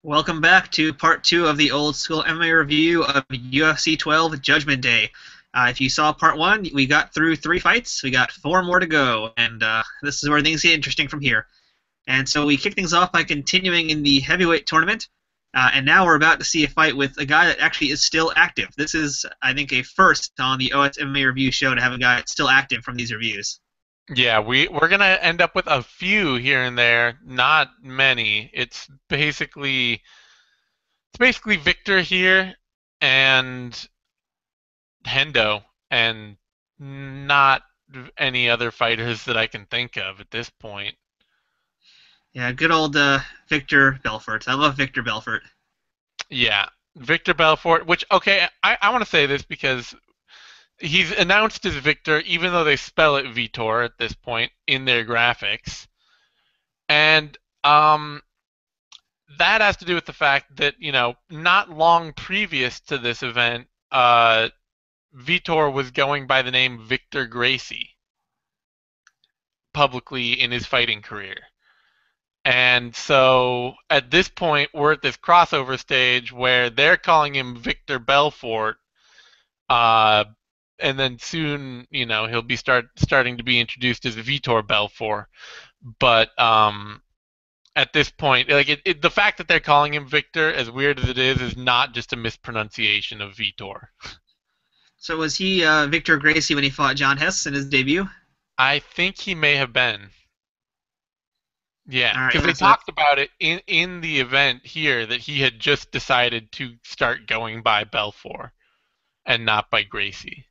Welcome back to part two of the Old School MMA review of UFC 12 Judgment Day. If you saw part one, we got through 3 fights. We got 4 more to go, and this is where things get interesting from here. And so we kick things off by continuing in the heavyweight tournament, and now we're about to see a fight with a guy that actually is still active. This is, I think, a first on the OSMMA review show to have a guy that's still active from these reviews. Yeah, we're gonna end up with a few here and there, not many. It's basically Victor here and Hendo and not any other fighters that I can think of at this point. Yeah, good old Vitor Belfort. I love Vitor Belfort. Yeah, Victor Belfort, which okay, I want to say this because he's announced as Victor, even though they spell it Vitor at this point in their graphics. And that has to do with the fact that, not long previous to this event, Vitor was going by the name Victor Gracie publicly in his fighting career. And so at this point, we're at this crossover stage where they're calling him Victor Belfort, uh, and then soon, he'll be starting to be introduced as Vitor Belfort. But at this point, like the fact that they're calling him Victor, as weird as it is not just a mispronunciation of Vitor. So was he Victor Gracie when he fought John Hess in his debut? I think he may have been. Yeah, All right, because they that's it. talked about it in the event here that he had just decided to start going by Belfort and not by Gracie.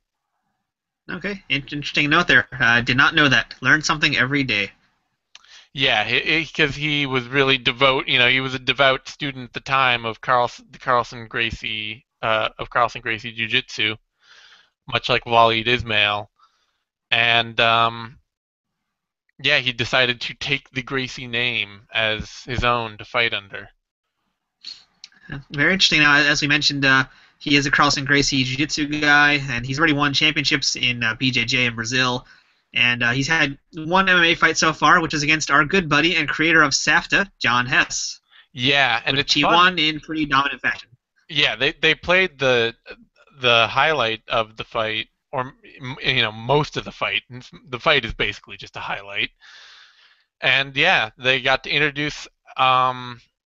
Okay, interesting note there. Did not know that. Learn something every day. Yeah, because he was really devout. He was a devout student at the time of Carlson Gracie Jiu-Jitsu, much like Waleed Ismail, and yeah, he decided to take the Gracie name as his own to fight under. Very interesting. Now, as we mentioned, he is a Carlson Gracie Jiu-Jitsu guy, and he's already won championships in BJJ in Brazil. And he's had one MMA fight so far, which is against our good buddy and creator of SAFTA, John Hess, Yeah, and which it's he fun. won in pretty dominant fashion. Yeah, they played the highlight of the fight, or most of the fight. The fight is basically just a highlight. And yeah, they got to introduce.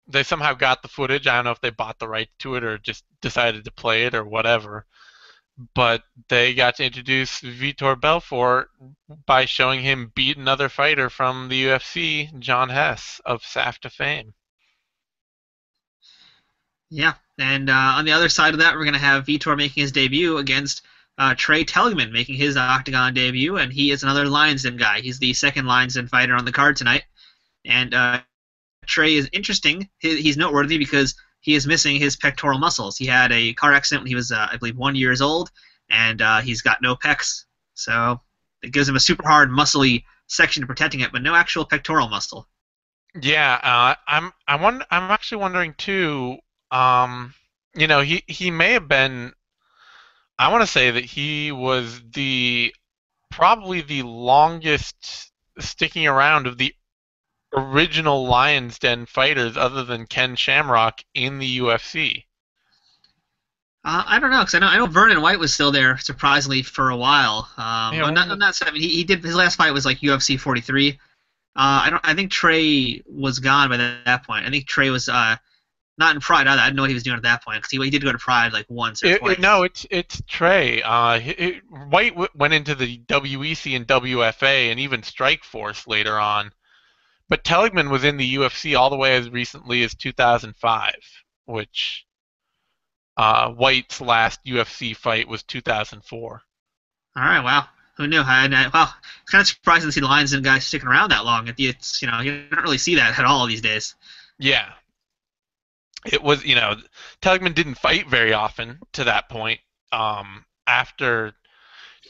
They somehow got the footage. I don't know if they bought the right to it or just decided to play it or whatever. But they got to introduce Vitor Belfort by showing him beat another fighter from the UFC, John Hess of SAFTA fame. Yeah, and on the other side of that, we're going to have Vitor making his debut against Trey Telligman making his octagon debut, and he is another Lions Den guy. He's the second Lions Den fighter on the card tonight. And Trey is interesting. He's noteworthy because he is missing his pectoral muscles. He had a car accident when he was, I believe, 1 year old, and he's got no pecs. So it gives him a super hard, muscly section protecting it, but no actual pectoral muscle. Yeah, I'm actually wondering too. He may have been. I want to say that he was the probably the longest sticking around of the original Lions Den fighters, other than Ken Shamrock in the UFC. I don't know, because I know Vernon White was still there surprisingly for a while. Yeah, I'm not saying he did his last fight was like UFC 43. I think Trey was gone by that point. I think Trey was not in Pride either. I didn't know what he was doing at that point because he did go to Pride like once or No, twice. it's Trey. White went into the WEC and WFA and even Strikeforce later on. But Telligman was in the UFC all the way as recently as 2005, which White's last UFC fight was 2004. All right, wow. Who knew? Wow, it's kind of surprising to see the Lions and guys sticking around that long. It's you don't really see that at all these days. Yeah, it was Telligman didn't fight very often to that point. After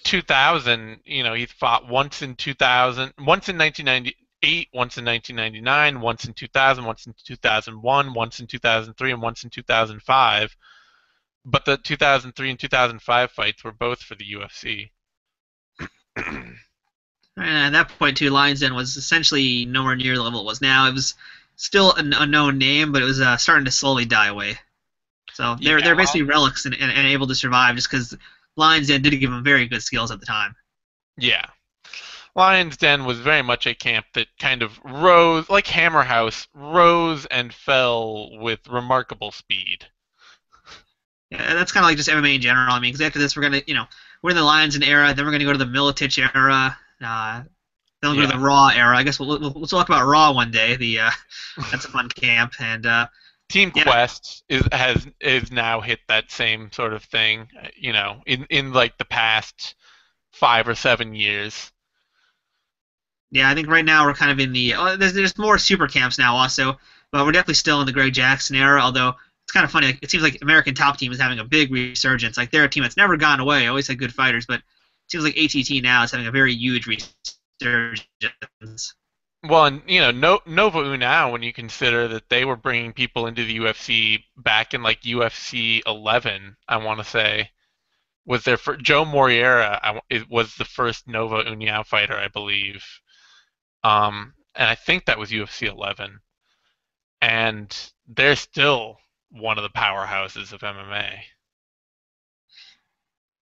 2000, he fought once in 2000, once in 1998, once in 1999, once in 2000, once in 2001, once in 2003, and once in 2005. But the 2003 and 2005 fights were both for the UFC. And at that point, too, Lions Den was essentially nowhere near the level it was now. It was still an unknown name, but it was starting to slowly die away. So Yeah, they're well, basically relics and able to survive just because Lions Den did give them very good skills at the time. yeah. Lion's Den was very much a camp that kind of rose, like Hammer House, rose and fell with remarkable speed. Yeah, that's kind of like just MMA in general. I mean, because after this, we're in the Lions Den era, then we're gonna go to the Militich era, then we'll go to Yeah. the Raw era. I guess we'll talk about Raw one day. That's a fun camp, and Team yeah, Quest is now hit that same sort of thing, in like the past 5 or 7 years. yeah. I think right now we're kind of in the there's more super camps now also, but we're definitely still in the Greg Jackson era. Although it's kind of funny, like, it seems like American Top Team is having a big resurgence. Like they're a team that's never gone away, always had good fighters, but it seems like ATT now is having a very huge resurgence. Well, and Nova Unao, when you consider that they were bringing people into the UFC back in like UFC 11, I want to say, was their Joe Moriera it was the first Nova União fighter, I believe. And I think that was UFC 11, and they're still one of the powerhouses of MMA.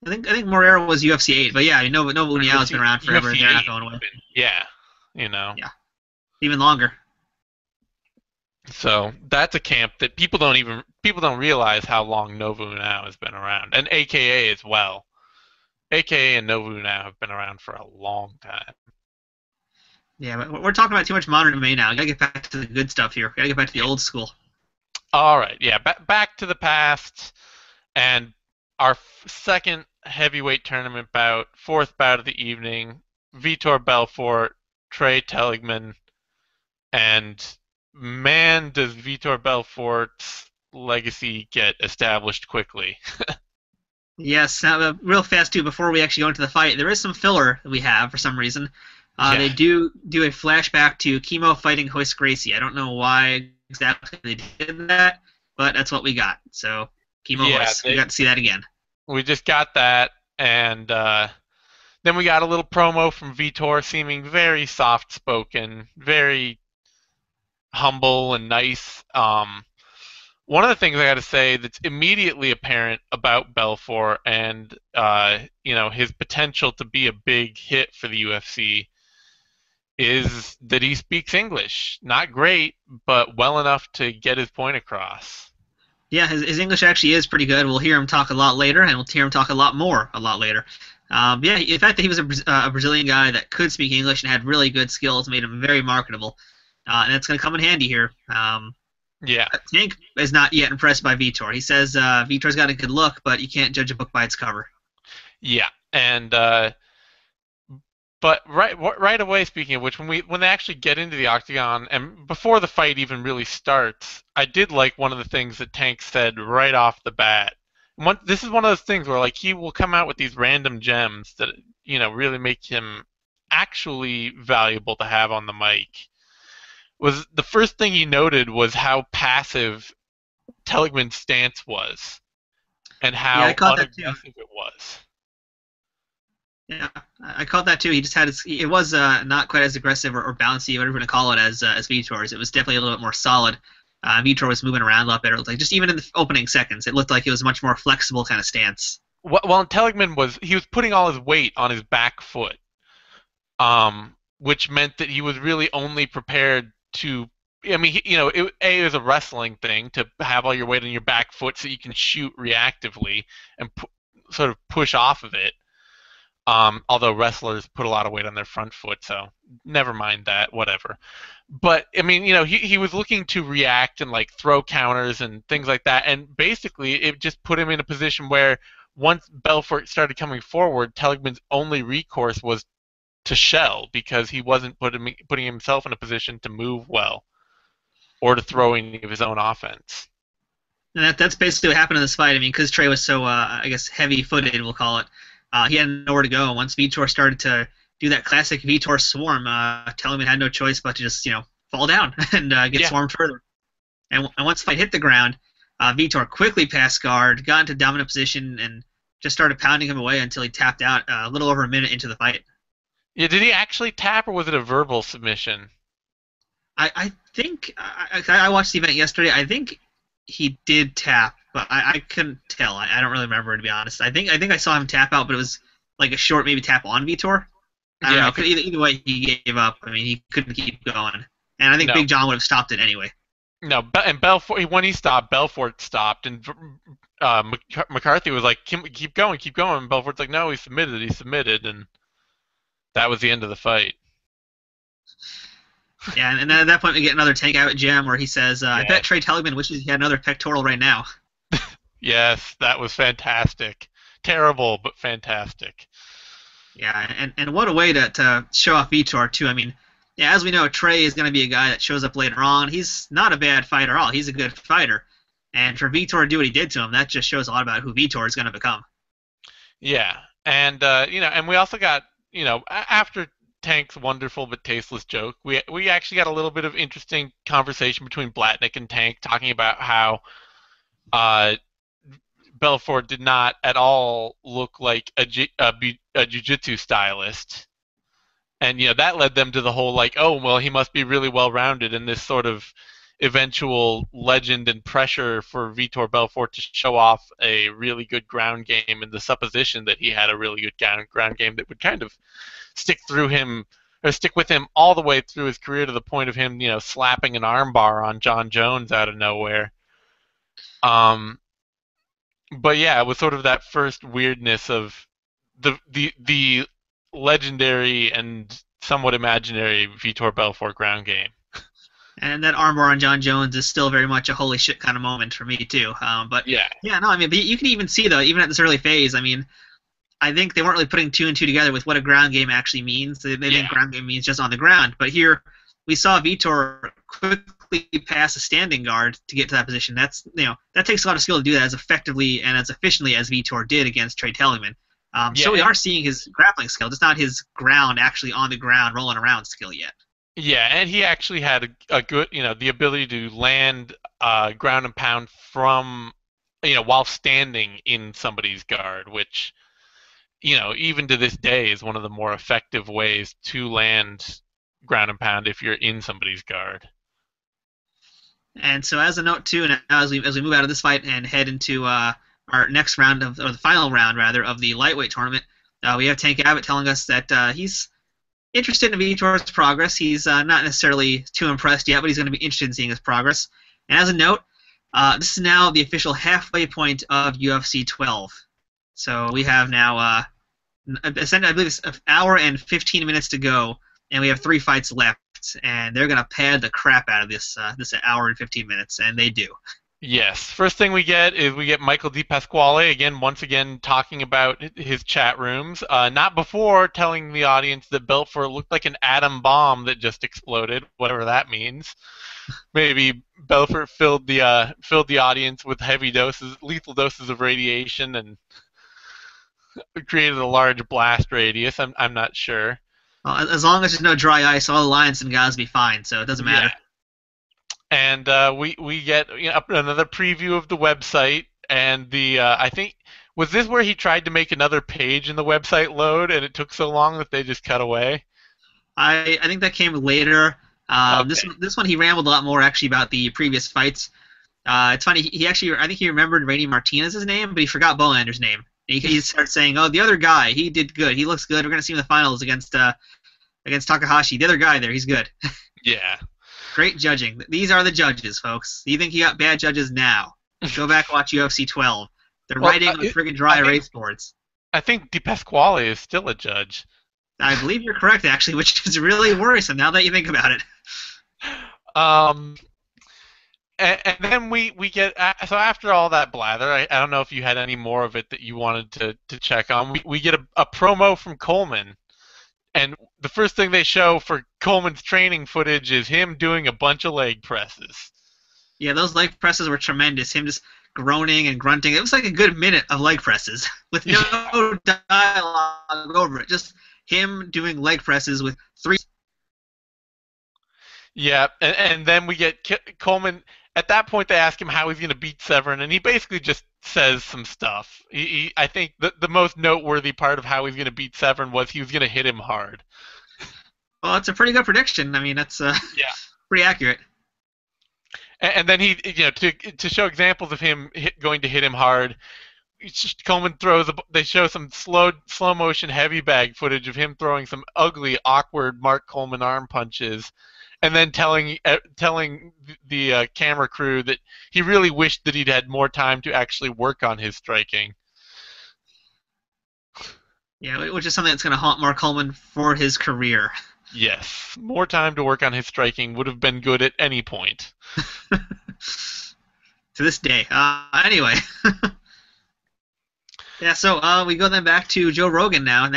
I think Morera was UFC 8, but yeah, Nova União has been around forever, and UFC they're not 8, going away. yeah, Yeah, even longer. So that's a camp that people don't realize how long Nova União has been around, and AKA as well. AKA and Nova União have been around for a long time. Yeah, but we're talking about too much modern MMA now. We gotta get back to the good stuff here. We gotta get back to the old school. All right, yeah, back to the past, and our second heavyweight tournament bout, fourth bout of the evening, Vitor Belfort, Trey Telligman, and man, does Vitor Belfort's legacy get established quickly. Yes, real fast too. Before we actually go into the fight, there is some filler that we have for some reason. Yeah, They do a flashback to Chemo fighting Hoist Gracie. I don't know why exactly they did that, but that's what we got. So Chemo yeah, Hoist, we got to see that again. we just got that, and then we got a little promo from Vitor, seeming very soft-spoken, very humble and nice. One of the things I got to say that's immediately apparent about Belfort and his potential to be a big hit for the UFC is that he speaks English. Not great, but well enough to get his point across. Yeah, his English actually is pretty good. We'll hear him talk a lot later, and we'll hear him talk a lot more a lot later. Yeah, the fact that he was a Brazilian guy that could speak English and had really good skills made him very marketable, and that's going to come in handy here. Yeah, Tank is not yet impressed by Vitor. He says Vitor's got a good look, but you can't judge a book by its cover. yeah, and but right away, speaking of which, when they actually get into the octagon and before the fight even really starts, I did like one of the things that Tank said right off the bat. This is one of those things where like he will come out with these random gems that really make him actually valuable to have on the mic. Was the first thing he noted was how passive Telligman's stance was and Yeah, I how caught that too. unaggressive it was. Yeah, I caught that too. He just had it was not quite as aggressive or bouncy, whatever you want to call it, as Vitor's. It was definitely a little bit more solid. Vitor was moving around a lot better. It looked like just even in the opening seconds, it looked like it was a much more flexible kind of stance. Well, Telligman was putting all his weight on his back foot, which meant that he was really only prepared to. I mean, it was a wrestling thing to have all your weight on your back foot so you can shoot reactively and sort of push off of it. Although wrestlers put a lot of weight on their front foot, so never mind that, whatever. But I mean, he was looking to react and like throw counters and things like that, and basically it just put him in a position where once Belfort started coming forward, Telligman's only recourse was to shell because he wasn't putting himself in a position to move well or to throw any of his own offense. And that's basically what happened in this fight. I mean, because Trey was so, I guess, heavy-footed, we'll call it. He had nowhere to go. Once Vitor started to do that classic Vitor swarm, Telligman had no choice but to just, fall down and get swarmed further. And once the fight hit the ground, Vitor quickly passed guard, got into dominant position, and just started pounding him away until he tapped out a little over a minute into the fight. Yeah, did he actually tap or was it a verbal submission? I think I watched the event yesterday. I think he did tap, but I couldn't tell. I don't really remember, to be honest. I think I saw him tap out, but it was like a short maybe tap on Vitor. I don't Yeah, know. Either way, he gave up. I mean, he couldn't keep going, and I think no, Big John would have stopped it anyway. no, and Belfort when he stopped, Belfort stopped, and McCarthy was like, keep going, keep going. And Belfort's like, no, he submitted, and that was the end of the fight. Yeah, and then at that point we get another Tank Abbott gem where he says, "I Yeah. bet Trey Telligman wishes he had another pectoral right now." Yes, that was fantastic. Terrible, but fantastic. Yeah, and what a way to show off Vitor too. I mean, yeah, as we know, Trey is going to be a guy that shows up later on. He's not a bad fighter at all. He's a good fighter, and for Vitor to do what he did to him, that just shows a lot about who Vitor is going to become. Yeah, and and we also got, after Tank's wonderful but tasteless joke, we actually got a little bit of interesting conversation between Blatnick and Tank talking about how uh, Belfort did not at all look like a jiu-jitsu stylist. And that led them to the whole like, oh well, he must be really well rounded, and this sort of eventual legend and pressure for Vitor Belfort to show off a really good ground game, and the supposition that he had a really good ground game that would kind of stick through him or stick with him all the way through his career to the point of him, slapping an armbar on John Jones out of nowhere. But yeah, it was sort of that first weirdness of the legendary and somewhat imaginary Vitor Belfort ground game. And that armbar on John Jones is still very much a holy shit kind of moment for me too. But Yeah. yeah, no, I mean, but you can even see though, even at this early phase, I mean, I think they weren't really putting two and two together with what a ground game actually means. They think ground game means just on the ground, but here we saw Vitor quickly pass a standing guard to get to that position. That's that takes a lot of skill to do that as effectively and as efficiently as Vitor did against Trey Telligman. So we are seeing his grappling skill, just not his ground actually on the ground rolling around skill yet. Yeah, and he actually had a good, the ability to land ground and pound from, while standing in somebody's guard, which, even to this day is one of the more effective ways to land ground and pound if you're in somebody's guard. And so as a note too, now as we move out of this fight and head into our next round or the final round rather of the lightweight tournament, we have Tank Abbott telling us that he's interested in Vitor's progress. He's not necessarily too impressed yet, but he's going to be interested in seeing his progress. And as a note, this is now the official halfway point of UFC 12. So we have now, I believe it's an hour and 15 minutes to go, and we have 3 fights left. And they're going to pad the crap out of this hour and 15 minutes, and they do. Yes. First thing we get is Michael DePasquale once again talking about his chat rooms. Not before telling the audience that Belfort looked like an atom bomb that just exploded, whatever that means. Maybe Belfort filled the audience with lethal doses of radiation, and created a large blast radius. I'm not sure. Well, as long as there's no dry ice, all the lions and guys will be fine, so it doesn't matter. Yeah. And we get another preview of the website, and I think, was this where he tried to make another page in the website load, and it took so long that they just cut away? I think that came later. Okay. This one he rambled a lot more actually about the previous fights. It's funny, I think he remembered Randy Martinez's name, but he forgot Bohlander's name. He started saying, "Oh, the other guy, he did good. He looks good. We're gonna see him in the finals against Takahashi. The other guy there, he's good." Yeah. Great judging. These are the judges, folks. You think you got bad judges now? Go back and watch UFC 12. They're writing on friggin' dry erase boards. I think DePasquale is still a judge. I believe you're correct, actually, which is really worrisome now that you think about it. And then we get, so after all that blather, I don't know if you had any more of it that you wanted to check on. We get a promo from Coleman. And the first thing they show for Coleman's training footage is him doing a bunch of leg presses. Yeah, those leg presses were tremendous. Him just groaning and grunting. It was like a good minute of leg presses with no dialogue over it. Just him doing leg presses with 3. Yeah, and then we get Coleman. At that point, they ask him how he's going to beat Severn, and he basically just says some stuff. I think the most noteworthy part of how he's going to beat Severn was he was going to hit him hard. Well, it's a pretty good prediction. I mean, that's yeah. Pretty accurate. And then he, to show examples of him going to hit him hard, Coleman throws. They show some slow motion heavy bag footage of him throwing some ugly, awkward Mark Coleman arm punches, and then telling the camera crew that he really wished that he'd had more time to actually work on his striking. Yeah, which is something that's going to haunt Mark Coleman for his career. Yes, more time to work on his striking would have been good at any point. To this day. Anyway. Yeah, so we go then back to Joe Rogan now. And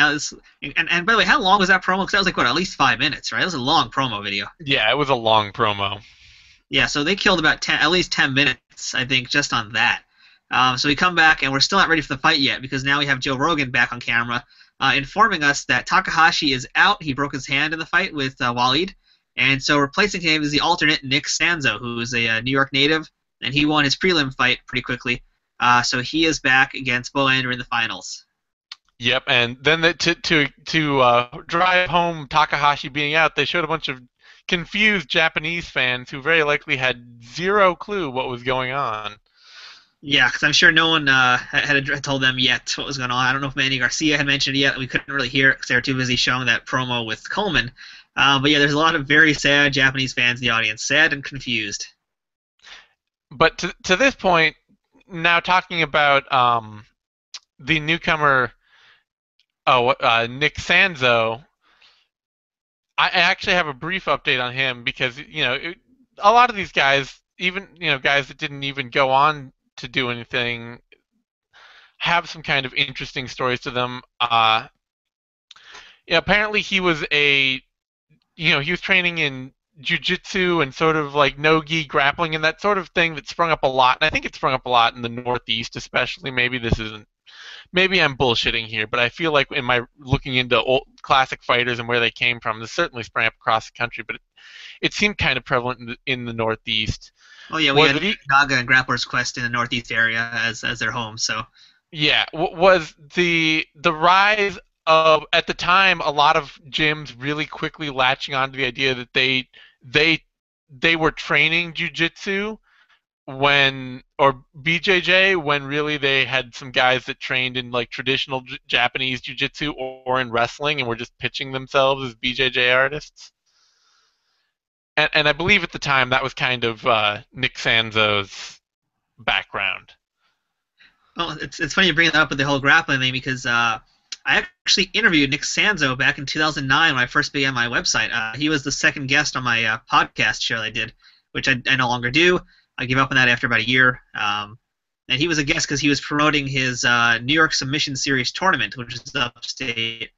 by the way, how long was that promo? Because that was like, what, at least 5 minutes, right? It was a long promo video. Yeah, it was a long promo. Yeah, so they killed about at least 10 minutes, I think, just on that. So we come back, and we're still not ready for the fight yet, because now we have Joe Rogan back on camera informing us that Takahashi is out. He broke his hand in the fight with Waleed. And so replacing him is the alternate Nick Sanzo, who is a New York native, and he won his prelim fight pretty quickly. So he is back against Bohlander in the finals. Yep, and then to drive home Takahashi being out, they showed a bunch of confused Japanese fans who very likely had zero clue what was going on. Yeah, because I'm sure no one had told them yet what was going on. I don't know if Manny Garcia had mentioned it yet. We couldn't really hear it because they were too busy showing that promo with Coleman. But yeah, there's a lot of very sad Japanese fans in the audience, sad and confused. But to this point, now talking about the newcomer, Nick Sanzo, I actually have a brief update on him because a lot of these guys, even guys that didn't even go on to do anything, have some kind of interesting stories to them. Apparently he was he was training in jiu-jitsu and sort of like no-gi grappling and that sort of thing that sprung up a lot. And I think it sprung up a lot in the Northeast, especially. Maybe I'm bullshitting here, but I feel like in my looking into old classic fighters and where they came from, this certainly sprang up across the country, but it seemed kind of prevalent in the Northeast. Oh yeah, we had Naga and Grappler's Quest in the Northeast area as their home. So yeah, was the rise of, at the time, a lot of gyms really quickly latching on to the idea that they were training jiu-jitsu or BJJ when really they had some guys that trained in like traditional Japanese jiu-jitsu or in wrestling and were just pitching themselves as BJJ artists. And I believe at the time that was kind of Nick Sanzo's background. Well, it's funny you bring that up with the whole grappling thing because I actually interviewed Nick Sanzo back in 2009 when I first began my website. He was the second guest on my podcast show I did, which I no longer do. I gave up on that after about a year. And he was a guest because he was promoting his New York Submission Series tournament, which is upstate.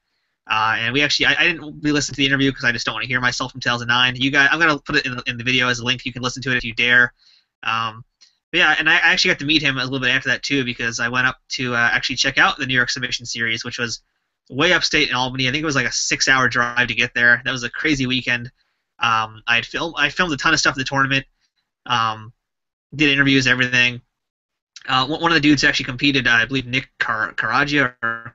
And we actually, I didn't re-listen to the interview because I just don't want to hear myself from 2009. You guys, I'm gonna put it in the video as a link. You can listen to it if you dare. But yeah, and I actually got to meet him a little bit after that too because I went up to actually check out the New York Submission Series, which was way upstate in Albany. I think it was like a 6-hour drive to get there. That was a crazy weekend. I filmed a ton of stuff at the tournament. Did interviews, everything. One of the dudes actually competed, I believe Nick Karaja or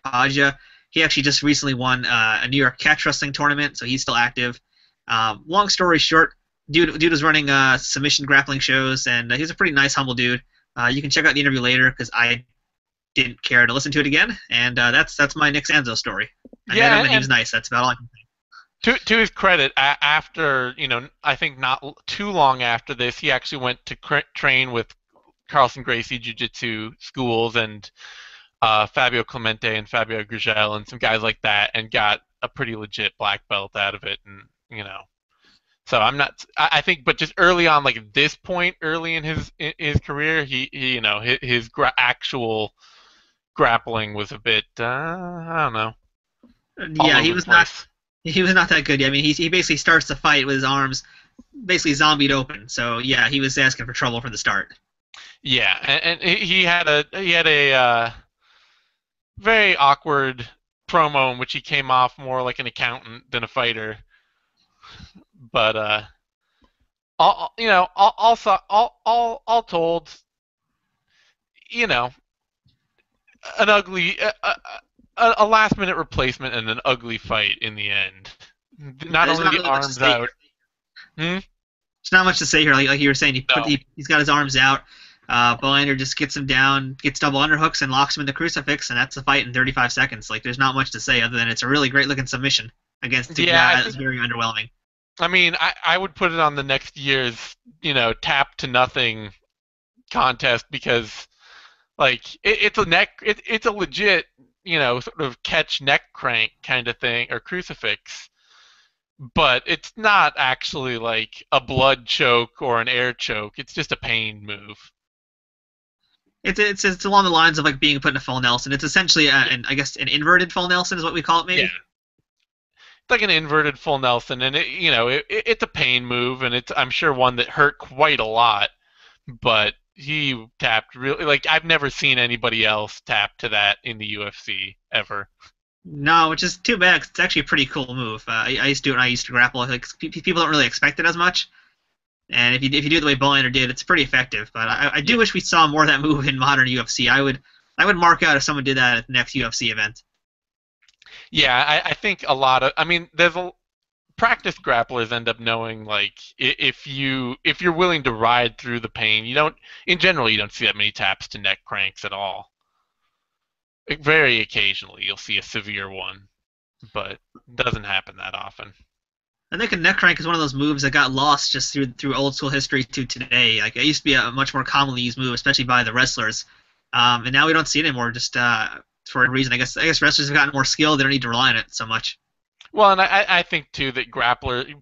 Karaja. He actually just recently won a New York catch wrestling tournament, so he's still active. Long story short, dude was running submission grappling shows, and he's a pretty nice, humble dude. You can check out the interview later because I didn't care to listen to it again, and that's my Nick Sanzo story. I met him, and he was nice. That's about all I can say. To his credit, after I think not too long after this, he actually went to train with Carlson Gracie Jiu-Jitsu schools and Fabio Clemente and Fabio Grigel and some guys like that, and got a pretty legit black belt out of it. And so I'm not. I think, but just early on, like at this point, early in his career, his actual grappling was a bit. I don't know. Yeah, he was not. He was not that good. I mean, he basically starts the fight with his arms basically zombied open. So yeah, he was asking for trouble from the start. Yeah, and he had a very awkward promo in which he came off more like an accountant than a fighter. But all told, an ugly, a last-minute replacement and an ugly fight in the end. Not only the arms out. Hmm? There's not much to say here. Like you were saying, No. he's got his arms out. Bohlander just gets him down, gets double underhooks, and locks him in the crucifix, and that's the fight in 35 seconds. Like, there's not much to say other than it's a really great looking submission against a Yeah, I guy that's think. very underwhelming. I mean, I would put it on the next year's, tap to nothing contest because like it's a legit, sort of catch neck crank kind of thing or crucifix, but it's not actually like a blood choke or an air choke. It's just a pain move. It's along the lines of like being put in a full Nelson. It's essentially I guess an inverted full Nelson is what we call it Yeah, maybe. it's like an inverted full Nelson, and it's a pain move, and it's I'm sure one that hurt quite a lot. But he tapped really like I've never seen anybody else tap to that in the UFC ever. No, which is too bad. 'Cause it's actually a pretty cool move. I used to do it when I used to grapple. Like people don't really expect it as much, and if you do it the way Bohlander did, it's pretty effective. But I do Yeah. wish we saw more of that move in modern UFC. I would mark out if someone did that at the next UFC event. Yeah, I think a lot of I mean there's a practice grapplers end up knowing like if you're willing to ride through the pain, you don't in general you don't see that many taps to neck cranks at all. Like, very occasionally you'll see a severe one, but it doesn't happen that often. I think a neck crank is one of those moves that got lost just through old school history to today. Like it used to be a much more commonly used move, especially by the wrestlers, and now we don't see it anymore. Just for a reason, I guess wrestlers have gotten more skilled. They don't need to rely on it so much. Well, and I think too that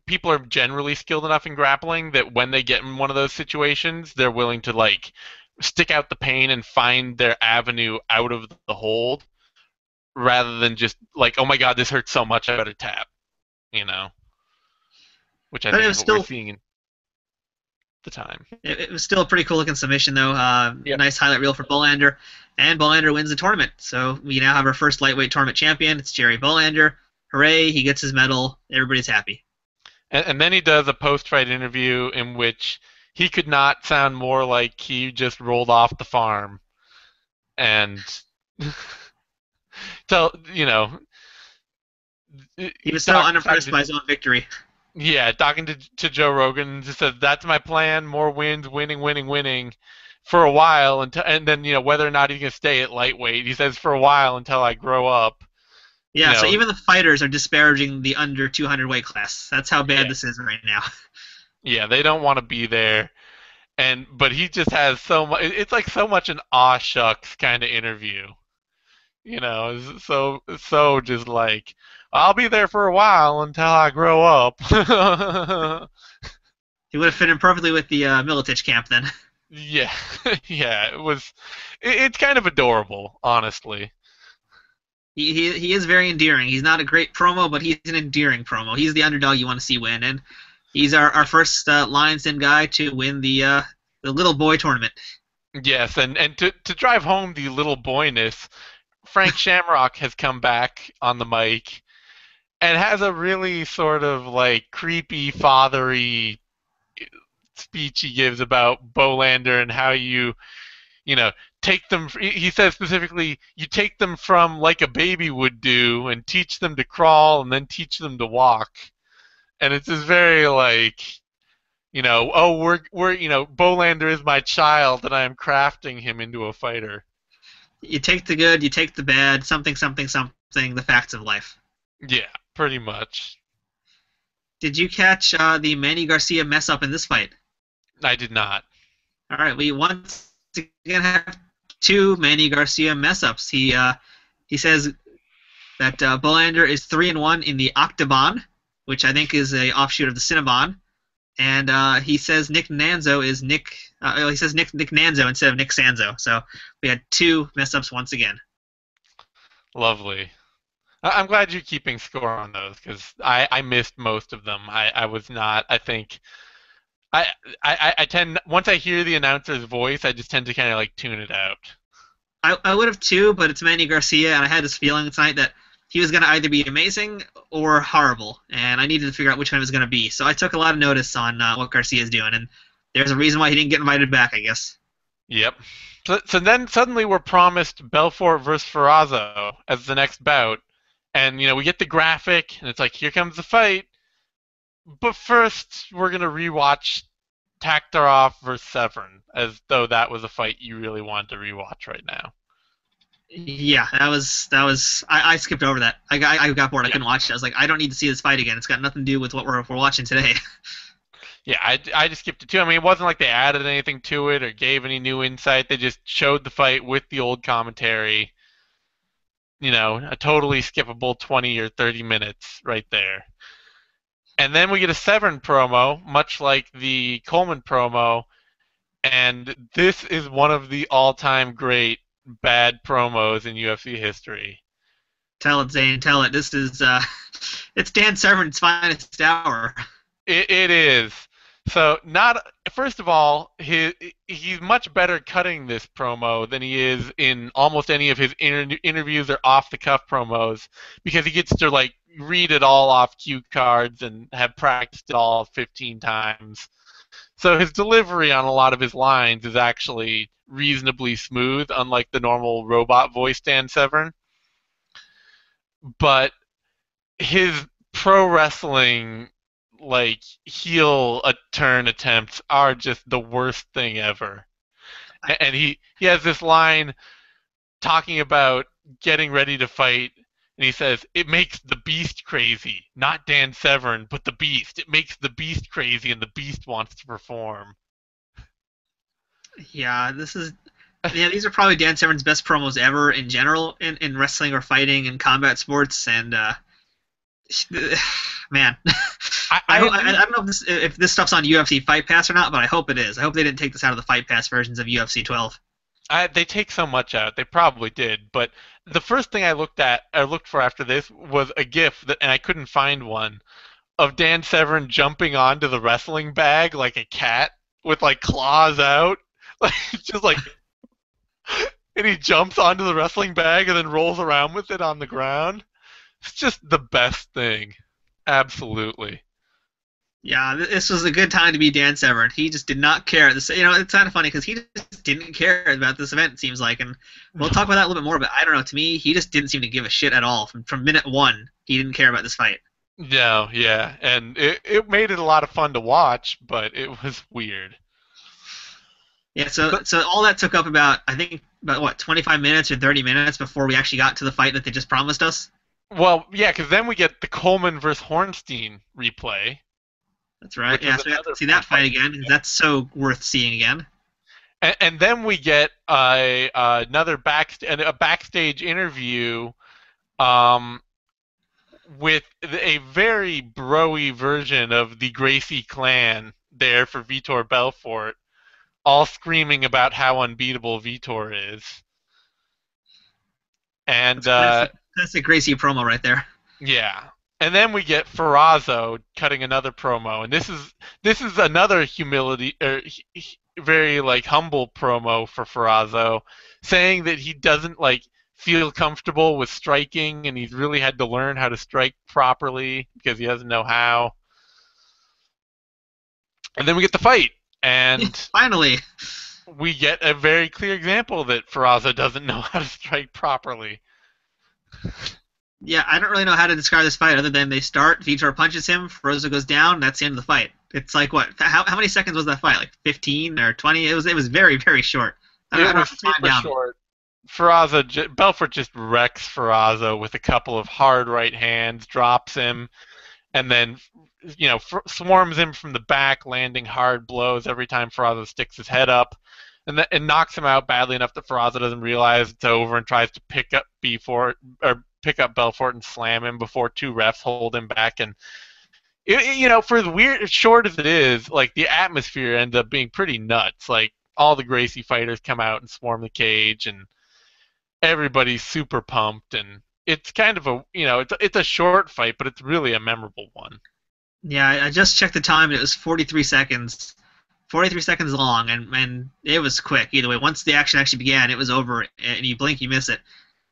people are generally skilled enough in grappling that when they get in one of those situations, they're willing to like stick out the pain and find their avenue out of the hold rather than just like, oh my god, this hurts so much, I better tap, you know, which I But it think is was what we're still seeing in the time. it was still a pretty cool looking submission though. Yep. Nice highlight reel for Bohlander, and Bohlander wins the tournament. So we now have our first lightweight tournament champion. It's Jerry Bohlander. Hooray! He gets his medal. Everybody's happy. And then he does a post-fight interview in which he could not sound more like he just rolled off the farm and tell He was so talking unimpressed to by his own victory. yeah talking to Joe Rogan and just said that's my plan, more wins, winning, winning, winning for a while and then whether or not he's gonna stay at lightweight. He says for a while until I grow up. You Yeah, so know, even the fighters are disparaging the under 200 weight class. That's how bad yeah, this is right now. yeah, they don't want to be there. But he just has so much. It's like so much an aw shucks kind of interview. So just like I'll be there for a while until I grow up. He would have fit in perfectly with the Militich camp then. Yeah, yeah. It's kind of adorable, honestly. He is very endearing. He's not a great promo, but he's an endearing promo. He's the underdog you want to see win, and he's our first Lions Den guy to win the little boy tournament. Yes, and to drive home the little boyness, Frank Shamrock has come back on the mic and has a really sort of like creepy fathery speech he gives about Bohlander and how you know take them. He says specifically, you take them from like a baby would do and teach them to crawl and then teach them to walk. And it's just very like, oh, we're Bohlander is my child and I am crafting him into a fighter. You take the good, you take the bad, something, something, something. The facts of life. Yeah, pretty much. Did you catch the Manny Garcia mess up in this fight? I did not. All right, we once again have two Manny Garcia mess ups. He says that Bohlander is 3-1 in the octagon, which I think is a offshoot of the Cinnabon, and he says Nick Nanzo is Nick. He says Nick Nanzo instead of Nick Sanzo. So we had two mess ups once again. Lovely. I'm glad you're keeping score on those because I missed most of them. I was not. I think I, I tend once I hear the announcer's voice, I just tend to kind of like tune it out. I would have too, but it's Manny Garcia, and I had this feeling tonight that he was going to either be amazing or horrible, and I needed to figure out which one it was going to be. So I took a lot of notice on what Garcia's doing, and there's a reason why he didn't get invited back, I guess. Yep. So then suddenly we're promised Belfort versus Ferrozzo as the next bout, and we get the graphic, and it's like here comes the fight, But first, we're gonna rewatch Taktarov versus Severn, as though that was a fight you really wanted to rewatch right now. Yeah, that was. I skipped over that. I got bored. I Yeah. couldn't watch it. I was like, I don't need to see this fight again. It's got nothing to do with what we're watching today. Yeah, I just skipped it too. I mean, it wasn't like they added anything to it or gave any new insight. They just showed the fight with the old commentary. A totally skippable 20 or 30 minutes right there. And then we get a Severn promo, much like the Coleman promo, and this is one of the all-time great bad promos in UFC history. Tell it, Zane. Tell it. This is it's Dan Severn's finest hour. It is. So not first of all, he's much better cutting this promo than he is in almost any of his interviews or off the cuff promos because he gets to like read it all off cue cards and have practiced it all 15 times. So his delivery on a lot of his lines is actually reasonably smooth, unlike the normal robot voice Dan Severn. But his pro wrestling like heel turn attempts are just the worst thing ever. And he has this line talking about getting ready to fight, and he says it makes the beast crazy, not Dan Severn, but the beast. It makes the beast crazy, and the beast wants to perform. Yeah, these are probably Dan Severn's best promos ever in general in wrestling or fighting and combat sports. And man, I don't know if this stuff's on UFC Fight Pass or not, but I hope it is. I hope they didn't take this out of the Fight Pass versions of UFC 12. They take so much out. They probably did, but the first thing I looked for after this was a GIF and I couldn't find one of Dan Severn jumping onto the wrestling bag like a cat with like claws out, like just like, and he jumps onto the wrestling bag and then rolls around with it on the ground. It's just the best thing, absolutely. Yeah, this was a good time to be Dan Severn. He just did not care. It's kind of funny because he just didn't care about this event. It seems like, and we'll talk about that a little bit more. But I don't know. To me, he just didn't seem to give a shit at all from minute one. He didn't care about this fight. No, yeah, and it made it a lot of fun to watch, but it was weird. Yeah, so all that took up about I think about what 25 minutes or 30 minutes before we actually got to the fight that they just promised us. Well, yeah, because then we get the Coleman versus Hornstein replay. That's right. Yeah, so we have to see that fight again because that's so worth seeing again. And then we get another a backstage interview with a very broy version of the Gracie clan there for Vitor Belfort, all screaming about how unbeatable Vitor is. And that's a Gracie promo right there. Yeah. And then we get Ferrozzo cutting another promo, and this is another very like humble promo for Ferrozzo, saying that he doesn't like feel comfortable with striking, and he's really had to learn how to strike properly because he doesn't know how. And then we get the fight, and finally we get a very clear example that Ferrozzo doesn't know how to strike properly. Yeah, I don't really know how to describe this fight other than they start, Vitor punches him, Ferrozzo goes down, that's the end of the fight. It's like what? How many seconds was that fight? Like 15 or 20? It was very very short. It was super short. Belfort just wrecks Ferrozzo with a couple of hard right hands, drops him, and then swarms him from the back, landing hard blows every time Ferrozzo sticks his head up. And knocks him out badly enough that Ferrozzo doesn't realize it's over and tries to pick up Belfort and slam him before two refs hold him back. And for as weird short as it is, like the atmosphere ends up being pretty nuts. Like all the Gracie fighters come out and swarm the cage, and everybody's super pumped. And it's kind of it's a short fight, but it's really a memorable one. Yeah, I just checked the time, and it was 43 seconds. 43 seconds long, and it was quick. Either way, once the action actually began, it was over, and you blink, you miss it.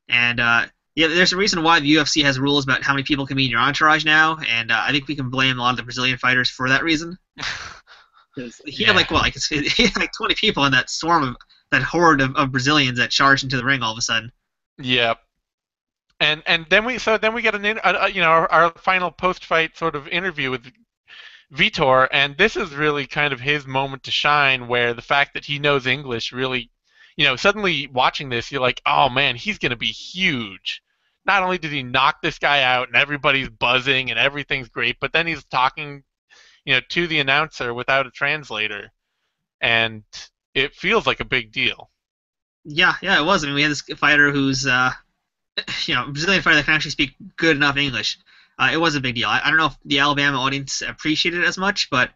And yeah, there's a reason why the UFC has rules about how many people can be in your entourage now, and I think we can blame a lot of the Brazilian fighters for that reason. He had like 20 people in that that horde of Brazilians that charged into the ring all of a sudden. Yep. And then we get our final post-fight sort of interview with Vitor, and this is really kind of his moment to shine, where the fact that he knows English really, suddenly watching this, you're like, oh man, he's going to be huge. Not only did he knock this guy out and everybody's buzzing and everything's great, but then he's talking, to the announcer without a translator, and it feels like a big deal. Yeah, yeah, it was. I mean, we had this fighter who's, Brazilian fighter that can actually speak good enough English. It was a big deal. I don't know if the Alabama audience appreciated it as much, but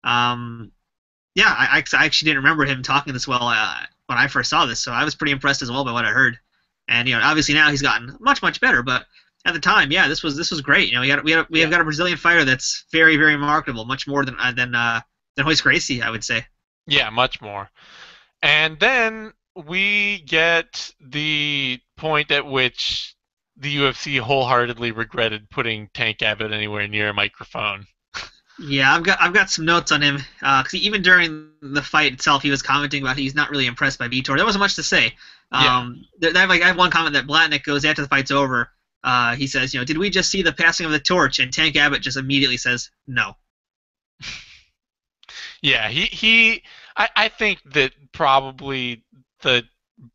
yeah, I actually didn't remember him talking this well when I first saw this, so I was pretty impressed as well by what I heard. And obviously now he's gotten much better, but at the time, yeah, this was great. We have got a Brazilian fighter that's very very remarkable, much more than Royce Gracie, I would say. Yeah, much more. And then we get the point at which the UFC wholeheartedly regretted putting Tank Abbott anywhere near a microphone. Yeah, I've got some notes on him because even during the fight itself, he was commenting about he's not really impressed by Vitor. There wasn't much to say. Yeah. I have one comment that Blatnick goes after the fight's over. He says, did we just see the passing of the torch? And Tank Abbott just immediately says, no. Yeah, I think that probably the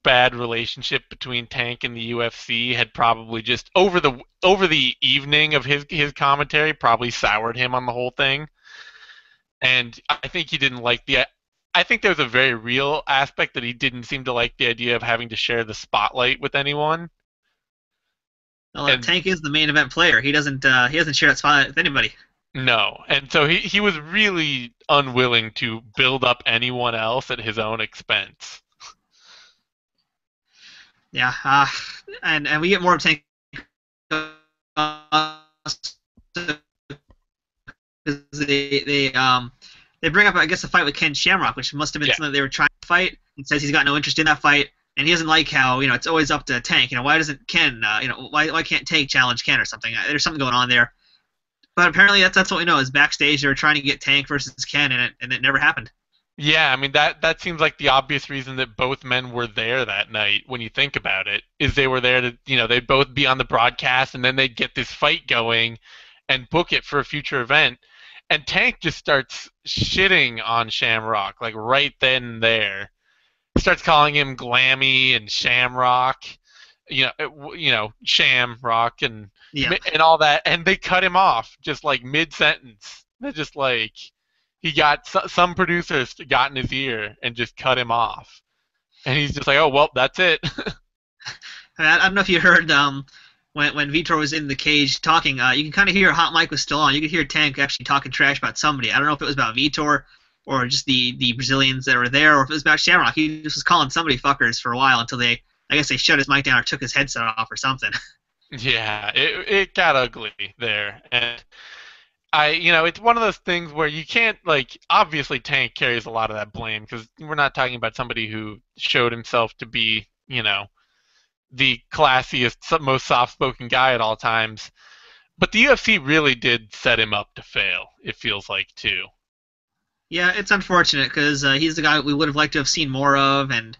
bad relationship between Tank and the UFC had probably just over the evening of his commentary probably soured him on the whole thing. And I think he didn't like I think there was a very real aspect that he didn't seem to like the idea of having to share the spotlight with anyone. Well, Tank is the main event player. He hasn't shared that spotlight with anybody. No, and so he was really unwilling to build up anyone else at his own expense. Yeah, and we get more of Tank they bring up, I guess, a fight with Ken Shamrock, which must have been something they were trying to fight. He says he's got no interest in that fight, and he doesn't like how it's always up to Tank. Why doesn't Ken? Why can't Tank challenge Ken or something? There's something going on there. But apparently that's what we know is backstage they were trying to get Tank versus Ken, and it never happened. Yeah, I mean that seems like the obvious reason that both men were there that night. When you think about it, is they were there to they'd both be on the broadcast, and then they'd get this fight going, and book it for a future event. And Tank just starts shitting on Shamrock like right then and there. Starts calling him Glammy and Shamrock, Shamrock and all that, and they cut him off just like mid sentence. They're just like. He got some producers got in his ear and just cut him off, and he's just like, "Oh well, that's it." I don't know if you heard when Vitor was in the cage talking. You can kind of hear Hot Mic was still on. You could hear Tank actually talking trash about somebody. I don't know if it was about Vitor or just the Brazilians that were there, or if it was about Shamrock. He just was calling somebody fuckers for a while until I guess they shut his mic down or took his headset off or something. Yeah, it got ugly there, and. It's one of those things where you can't, obviously Tank carries a lot of that blame because we're not talking about somebody who showed himself to be, the classiest, most soft-spoken guy at all times. But the UFC really did set him up to fail, it feels like, too. Yeah, it's unfortunate because he's the guy we would have liked to have seen more of, and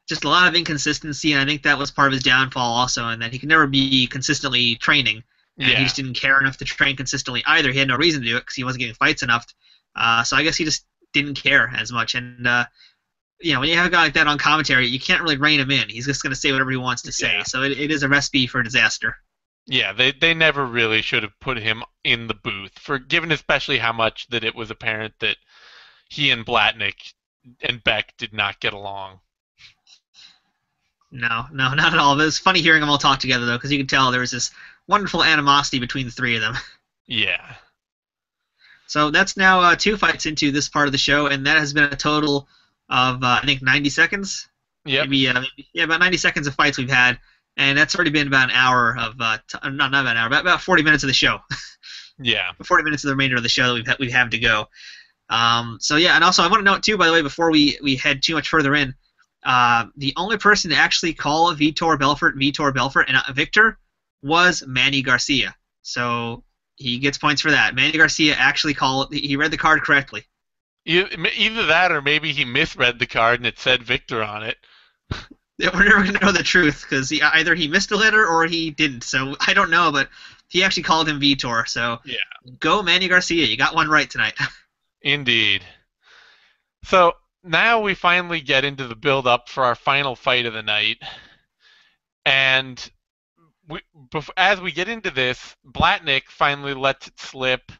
just a lot of inconsistency, and I think that was part of his downfall also, and that he could never be consistently training. And he just didn't care enough to train consistently either. He had no reason to do it because he wasn't getting fights enough. So I guess he just didn't care as much. And, when you have a guy like that on commentary, you can't really rein him in. He's just going to say whatever he wants to say. So it is a recipe for disaster. Yeah, they never really should have put him in the booth, given especially how much that it was apparent that he and Blatnick and Beck did not get along. No, not at all. It was funny hearing them all talk together, though, because you could tell there was this wonderful animosity between the three of them. Yeah. So that's now 2 fights into this part of the show, and that has been a total of, I think, 90 seconds? Yeah. Maybe, about 90 seconds of fights we've had, and that's already been about an hour of, not about an hour, about 40 minutes of the show. Yeah. 40 minutes of the remainder of the show that we have to go. So, yeah, and also I want to note, too, by the way, before we head too much further in, the only person to actually call Vitor Belfort, and Victor was Manny Garcia. So he gets points for that. Manny Garcia actually he read the card correctly. Either that or maybe he misread the card and it said Victor on it. We're never going to know the truth because either he missed a letter or he didn't. So I don't know, but he actually called him Vitor. So Yeah, go Manny Garcia. You got one right tonight. indeed. So now we finally get into the build up for our final fight of the night, and as we get into this, Blatnick finally lets it slip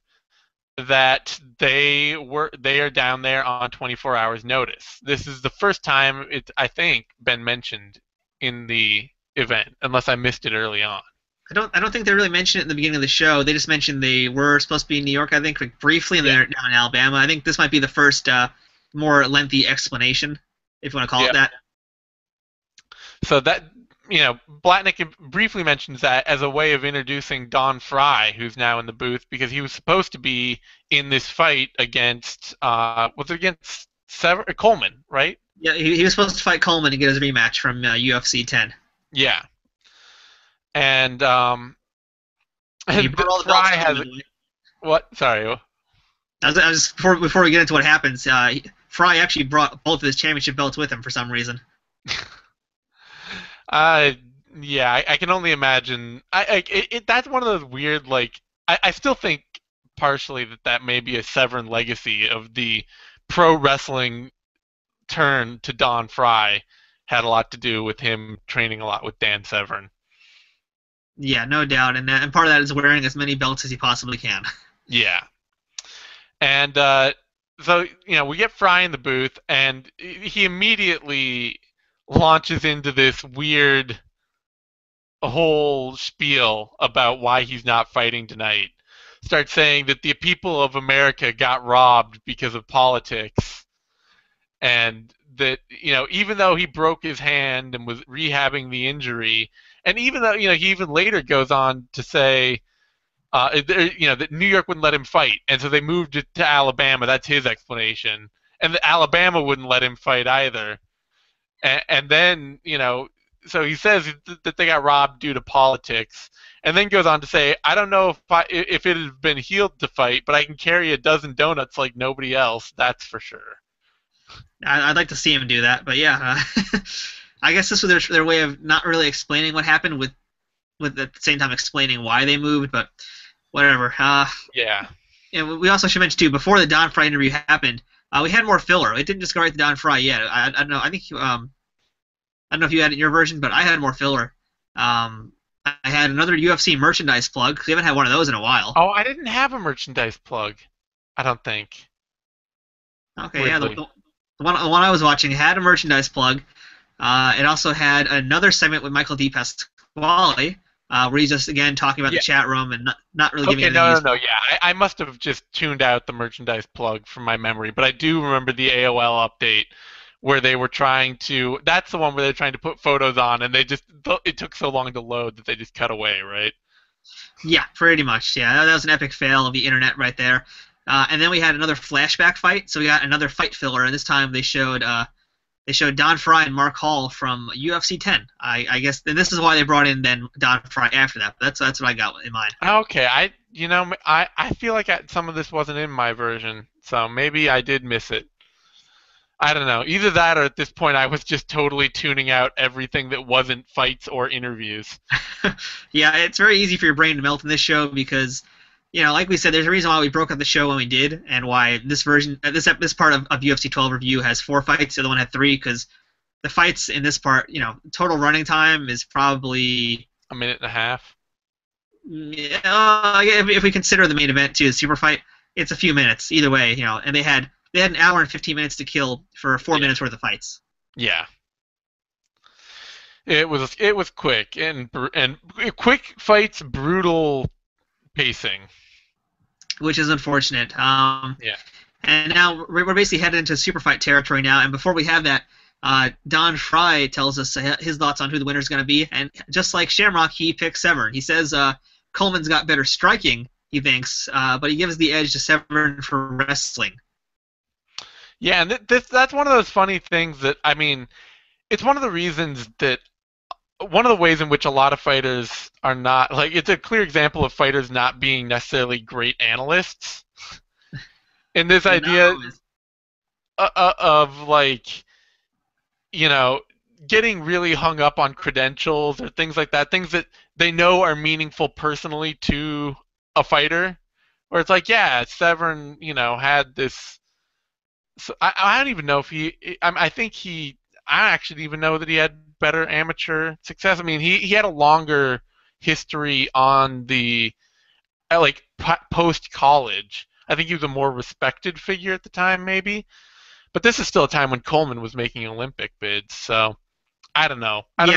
that they are down there on 24 hours notice. This is the first time it's, I think, been mentioned in the event, unless I missed it early on. I don't think they really mentioned it in the beginning of the show. They just mentioned they were supposed to be in New York, I think, like briefly, and Yeah. they're down in Alabama. I think this might be the first more lengthy explanation, if you want to call Yeah. it that. So that, Blatnick briefly mentions that as a way of introducing Don Frye, who's now in the booth, because he was supposed to be in this fight against was it against Coleman, right? Yeah, he was supposed to fight Coleman to get his rematch from UFC 10. Yeah. And He and brought all the belts Frye with him, has by the way. what? Sorry. I was before we get into what happens, Frye actually brought both of his championship belts with him for some reason. Uh, yeah, I can only imagine. That's one of those weird, like, I still think partially that may be a Severn legacy of the pro wrestling turn to Don Frye had a lot to do with him training a lot with Dan Severn. Yeah, no doubt, and part of that is wearing as many belts as he possibly can. Yeah. And so, we get Frye in the booth, and he immediately launches into this weird whole spiel about why he's not fighting tonight. Starts saying that the people of America got robbed because of politics, and that, even though he broke his hand and was rehabbing the injury, and even though, he even later goes on to say, that New York wouldn't let him fight, and so they moved it to Alabama. That's his explanation, and that Alabama wouldn't let him fight either. And then, so he says that they got robbed due to politics, and then goes on to say, I don't know if it had been healed to fight, but I can carry a dozen donuts like nobody else. That's for sure. I'd like to see him do that, but yeah, I guess this was their way of not really explaining what happened with at the same time explaining why they moved, but whatever. Yeah. And we also should mention too, before the Don Frye interview happened, we had more filler. It didn't just go right to Don Frye yet. I don't know. I think I don't know if you had it in your version, but I had more filler. I had another UFC merchandise plug because we haven't had one of those in a while. Oh, I didn't have a merchandise plug. I don't think. Okay, yeah, the one I was watching had a merchandise plug. It also had another segment with Michael D. Pasquale, where he's just again talking about the chat room and not really giving anything useful. No. Yeah, I must have just tuned out the merchandise plug from my memory, but I do remember the AOL update where they were trying to. That's the one where they're trying to put photos on, and it took so long to load that they just cut away, right? Yeah, pretty much. Yeah, that was an epic fail of the internet right there. And then we had another flashback fight, so we got another fight filler, and this time they showed Don Frye and Mark Hall from UFC 10. I guess, and this is why they brought in then Don Frye after that. But that's what I got in mind. Okay, I feel like some of this wasn't in my version, so maybe I did miss it. I don't know. Either that, or at this point, I was just totally tuning out everything that wasn't fights or interviews. Yeah, it's very easy for your brain to melt in this show because, like we said, there's a reason why we broke up the show when we did, and why this version, this part of UFC 12 review has 4 fights. The other one had 3 because the fights in this part, total running time is probably a minute and a half. Yeah, if we consider the main event too, the Superfight, it's a few minutes either way. And they had an hour and 15 minutes to kill for 4 minutes worth of fights. Yeah. It was quick and quick fights, brutal pacing, which is unfortunate. Yeah. And now we're basically headed into Superfight territory now. And before we have that, Don Frye tells us his thoughts on who the winner is going to be. And just like Shamrock, he picks Severn. He says Coleman's got better striking, he thinks, but he gives the edge to Severn for wrestling. Yeah, and that's one of those funny things that, it's one of the reasons that one of the ways in which a lot of fighters are not, like, it's a clear example of fighters not being necessarily great analysts. In this idea of, like, getting really hung up on credentials or things like that, things that they know are meaningful personally to a fighter, where it's like, yeah, Severn, had this. So I don't even know if I think he. I actually didn't even know that he had better amateur success. I mean, he had a longer history on the like post college. I think he was a more respected figure at the time, maybe. But this is still a time when Coleman was making Olympic bids, so I don't know. Yeah, yeah.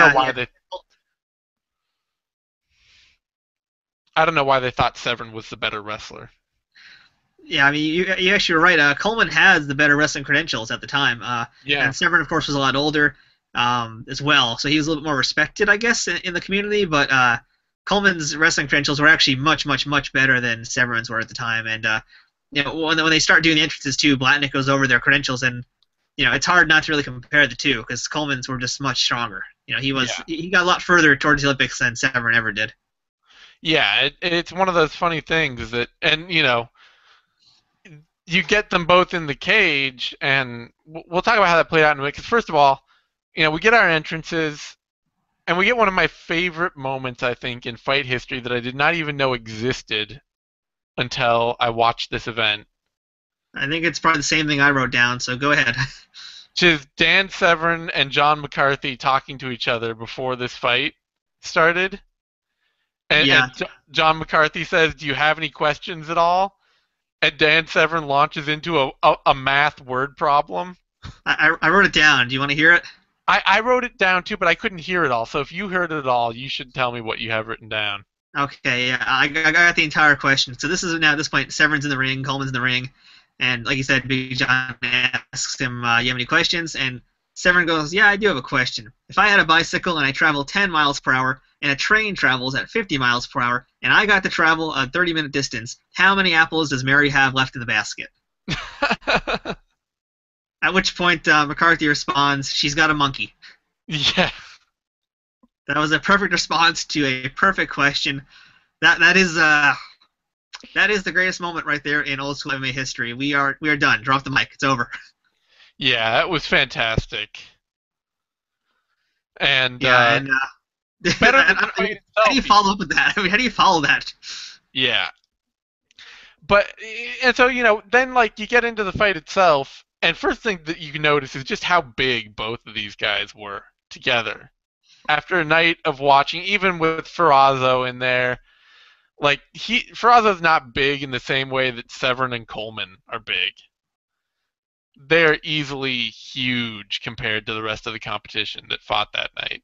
I don't know why they thought Severn was the better wrestler. Yeah, I mean, you actually were right. Coleman has the better wrestling credentials at the time, Yeah. and Severn, of course, was a lot older as well, so he was a little bit more respected, I guess, in the community. But Coleman's wrestling credentials were actually much, much, much better than Severn's were at the time. And when they start doing the entrances too, Blatnick goes over their credentials, and it's hard not to really compare the two because Coleman's were just much stronger. He got a lot further towards the Olympics than Severn ever did. Yeah, it's one of those funny things that, and you get them both in the cage, and we'll talk about how that played out in a minute. Because first of all, we get our entrances, and we get one of my favorite moments, I think, in fight history that I did not even know existed until I watched this event. I think it's probably the same thing I wrote down, so go ahead. Which is Dan Severn and John McCarthy talking to each other before this fight started. Yeah. And John McCarthy says, "Do you have any questions at all?" And Dan Severn launches into a math word problem. I wrote it down. Do you want to hear it? I wrote it down too, but I couldn't hear it all. So if you heard it all, you should tell me what you have written down. Okay, yeah, I got the entire question. So this is now at this point, Severn's in the ring, Coleman's in the ring, and like you said, Big John asks him, "You have any questions?" And Severn goes, "Yeah, I do have a question. If I had a bicycle and I travel 10 miles per hour, and a train travels at 50 miles per hour, and I got to travel a 30-minute distance, how many apples does Mary have left in the basket?" At which point McCarthy responds, "She's got a monkey." Yeah. That was a perfect response to a perfect question. That is the greatest moment right there in Old School MMA history. We are done. Drop the mic. It's over. Yeah, that was fantastic. And yeah, and better than the fight itself. How do you follow up with that? I mean, how do you follow that? Yeah. But and so then like you get into the fight itself, and first thing that you can notice is just how big both of these guys were together. After a night of watching, even with Ferrozzo in there, like Ferrozzo's not big in the same way that Severn and Coleman are big. They're easily huge compared to the rest of the competition that fought that night.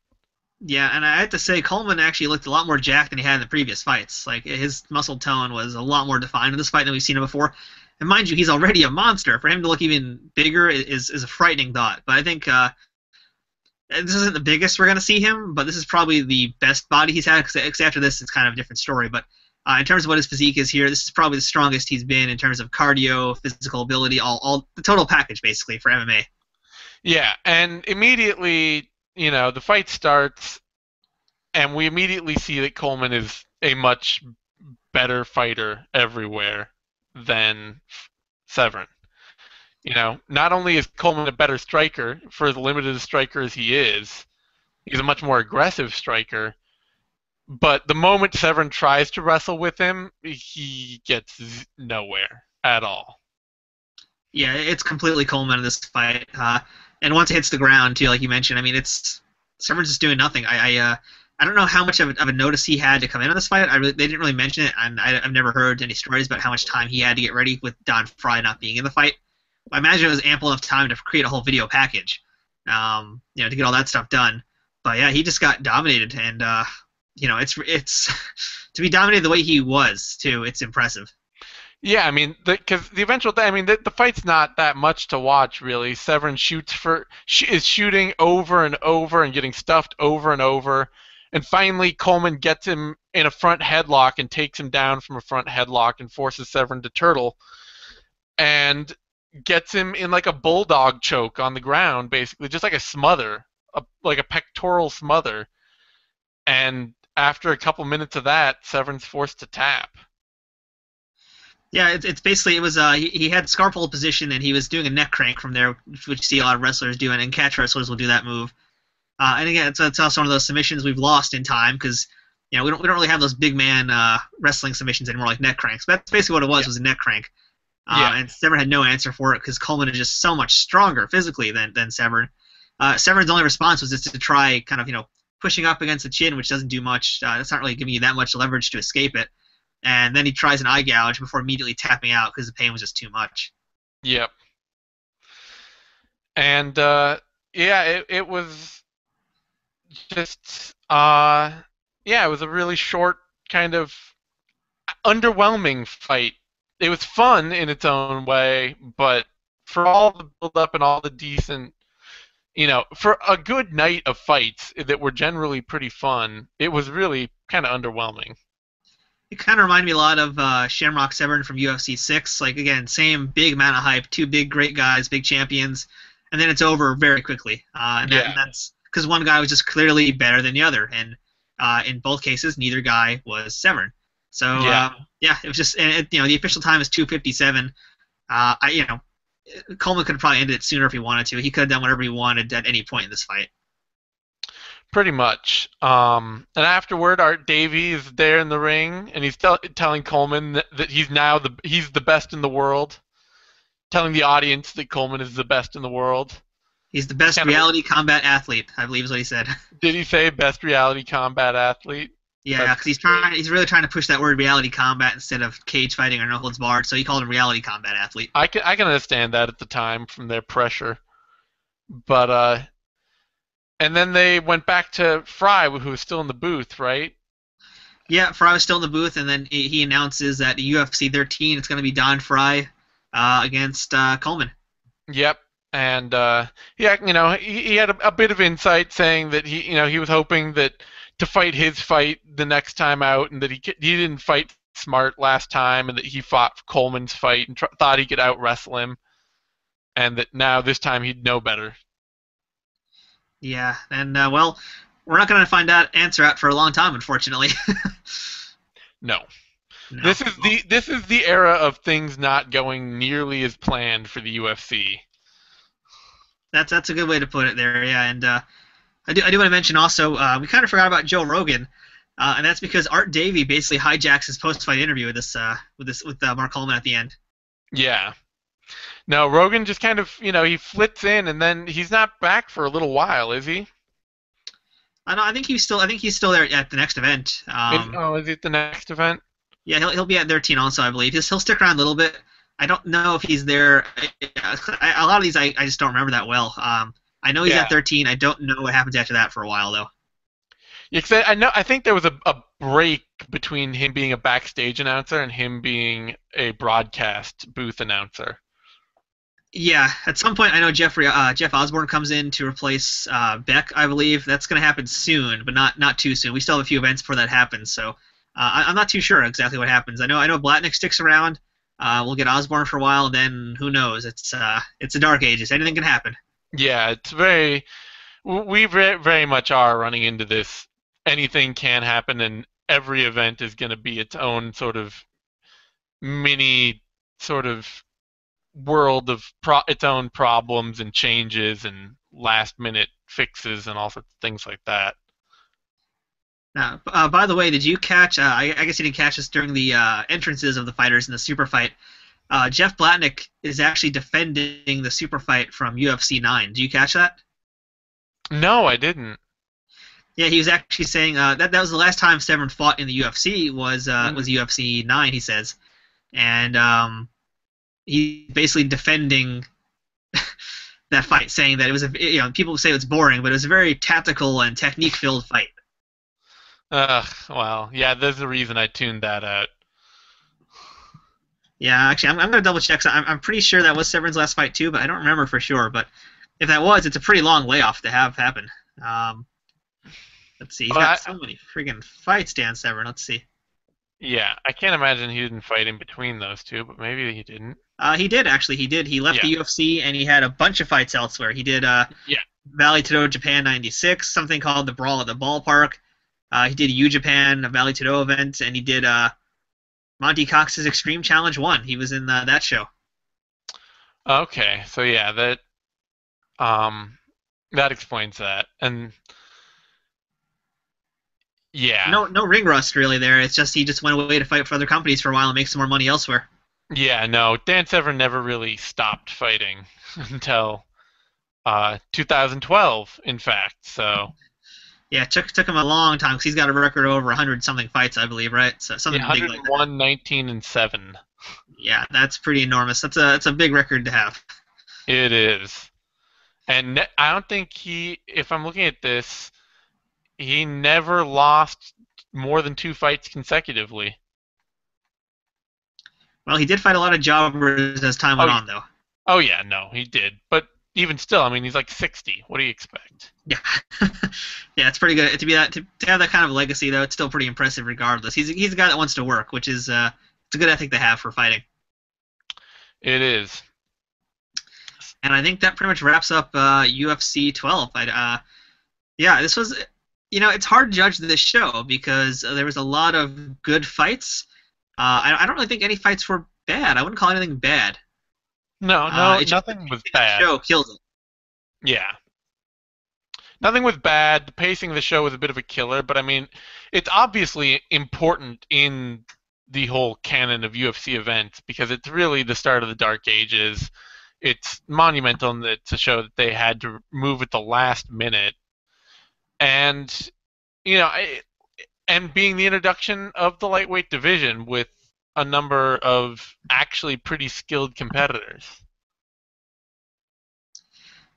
Yeah, and I have to say, Coleman actually looked a lot more jacked than he had in the previous fights. Like, his muscle tone was a lot more defined in this fight than we've seen him before. And mind you, he's already a monster. For him to look even bigger is a frightening thought. But I think this isn't the biggest we're going to see him, but this is probably the best body he's had, because after this, it's kind of a different story. But in terms of what his physique is here, this is probably the strongest he's been in terms of cardio, physical ability, all the total package, basically, for MMA. Yeah, and immediately, the fight starts, and we immediately see that Coleman is a much better fighter everywhere than Severn. Not only is Coleman a better striker, for as limited a striker as he is, he's a much more aggressive striker. But the moment Severn tries to wrestle with him, he gets nowhere at all. Yeah, it's completely Coleman in this fight. And once it hits the ground, too, like you mentioned, I mean, Severn's just doing nothing. I don't know how much of a notice he had to come in on this fight. They didn't really mention it, and I've never heard any stories about how much time he had to get ready with Don Frye not being in the fight. I imagine it was ample enough time to create a whole video package, to get all that stuff done. But yeah, he just got dominated, and it's to be dominated the way he was too. It's impressive. Yeah, I mean, because the eventual, the fight's not that much to watch really. Severn is shooting over and over and getting stuffed over and over, and finally Coleman gets him in a front headlock and takes him down from a front headlock and forces Severn to turtle, and gets him in like a bulldog choke on the ground, basically, just like a smother, like a pectoral smother. And after a couple minutes of that, Severn's forced to tap. Yeah, it's basically, it was he had scarf hold position, and he was doing a neck crank from there, which you see a lot of wrestlers doing, and catch wrestlers will do that move. And again, it's also one of those submissions we've lost in time because we don't really have those big man wrestling submissions anymore like neck cranks. But that's basically what it was a neck crank. Yeah. And Severn had no answer for it because Coleman is just so much stronger physically than Severn. Severn's only response was just to try kind of pushing up against the chin, which doesn't do much. That's not really giving you that much leverage to escape it. And then he tries an eye gouge before immediately tapping out because the pain was just too much. Yep. And it was just it was a really short kind of underwhelming fight. It was fun in its own way, but for all the build-up and all the decent, for a good night of fights that were generally pretty fun, it was really kind of underwhelming. It kind of reminded me a lot of Shamrock Severn from UFC 6. Like, again, same big amount of hype, two big great guys, big champions, and then it's over very quickly. And that's because one guy was just clearly better than the other, and in both cases, neither guy was Severn. So it was just, and the official time is 2:57. Coleman could have probably ended it sooner if he wanted to. He could have done whatever he wanted at any point in this fight. Pretty much. And afterward, Art Davie is there in the ring, and he's telling Coleman that he's the best in the world, telling the audience that Coleman is the best in the world. He's the best reality combat athlete, I believe is what he said. Did he say best reality combat athlete? Yeah, because he's really trying to push that word reality combat instead of cage fighting or no holds barred, so he called him reality combat athlete. I can understand that at the time from their pressure, but and then they went back to Frye, who was still in the booth, right? Yeah, Frye was still in the booth, and then he announces that UFC 13 it's going to be Don Frye against Coleman. Yep. And he had a bit of insight saying that he was hoping that to fight his fight the next time out, and that he didn't fight smart last time, and that he fought Coleman's fight and thought he could out wrestle him, and that now this time he'd know better. Yeah, and we're not going to find that answer out for a long time, unfortunately. No. This is the era of things not going nearly as planned for the UFC. That's a good way to put it there, yeah. And I do want to mention also we kind of forgot about Joe Rogan, and that's because Art Davie basically hijacks his post-fight interview with Mark Coleman at the end. Yeah. No, Rogan just kind of he flits in, and then he's not back for a little while, is he? I think he's still there at the next event. Is it the next event? Yeah, he'll be at 13 also, I believe. He'll stick around a little bit. I don't know if he's there. A lot of these I just don't remember that well. I know he's at 13. I don't know what happens after that for a while though. Yeah, 'cause I think there was a break between him being a backstage announcer and him being a broadcast booth announcer. Yeah, at some point I know Jeff Osborne comes in to replace Beck, I believe. That's going to happen soon, but not too soon. We still have a few events before that happens, so I'm not too sure exactly what happens. I know Blatnick sticks around. We'll get Osborne for a while, and then who knows? It's the dark ages. Anything can happen. Yeah, we very much are running into this. Anything can happen, and every event is going to be its own sort of mini sort of world of its own problems and changes and last-minute fixes and all sorts of things like that. Now, by the way, did you catch? I guess you didn't catch this during the entrances of the fighters in the Superfight. Jeff Blatnick is actually defending the Superfight from UFC 9. Did you catch that? No, I didn't. Yeah, he was actually saying that was the last time Severn fought in the UFC was UFC 9. He says, and he's basically defending that fight, saying that it was people say it's boring, but it was a very tactical and technique-filled fight. Well, yeah, there's a reason I tuned that out. Yeah, actually, I'm going to double check. I'm pretty sure that was Severn's last fight too, but I don't remember for sure. But if that was, it's a pretty long layoff to have happen. Let's see. He's got so many friggin' fights, Dan Severn. Let's see. Yeah, I can't imagine he didn't fight in between those two, but maybe he didn't. He did, actually. He did. He left the UFC, and he had a bunch of fights elsewhere. He did Valley Todo Japan 96, something called the Brawl at the Ballpark. He did U Japan, a Valley Todo event, and he did Monty Cox's Extreme Challenge 1. He was in that show. Okay, so yeah, that That explains that. And yeah, No ring rust really there. It's just he just went away to fight for other companies for a while and make some more money elsewhere. yeah, no, Dan Severn never really stopped fighting until 2012, in fact. So Yeah, it took him a long time because he's got a record of over 100 something fights, I believe, right? So yeah, something big like that. 101, 19, and 7. Yeah, that's pretty enormous. That's a big record to have. It is. And I don't think if I'm looking at this, he never lost more than 2 fights consecutively. Well, he did fight a lot of jobbers as time Oh, went on, though. oh yeah, no, he did. But even still, I mean, he's like 60. What do you expect? Yeah, yeah, it's pretty good to be to have that kind of legacy, though. It's still pretty impressive, regardless. He's a guy that wants to work, which is it's a good ethic to have for fighting. It is. And I think that pretty much wraps up UFC 12. Yeah, this was, it's hard to judge this show because there was a lot of good fights. I don't really think any fights were bad. I wouldn't call anything bad. No, no, It's just the nothing was pacing of the bad. show kills it. Yeah. Nothing was bad. The pacing of the show was a bit of a killer, but I mean, it's obviously important in the whole canon of UFC events because it's really the start of the Dark Ages. It's monumental in that to show that they had to move at the last minute, and you know, and being the introduction of the lightweight division with a number of actually pretty skilled competitors.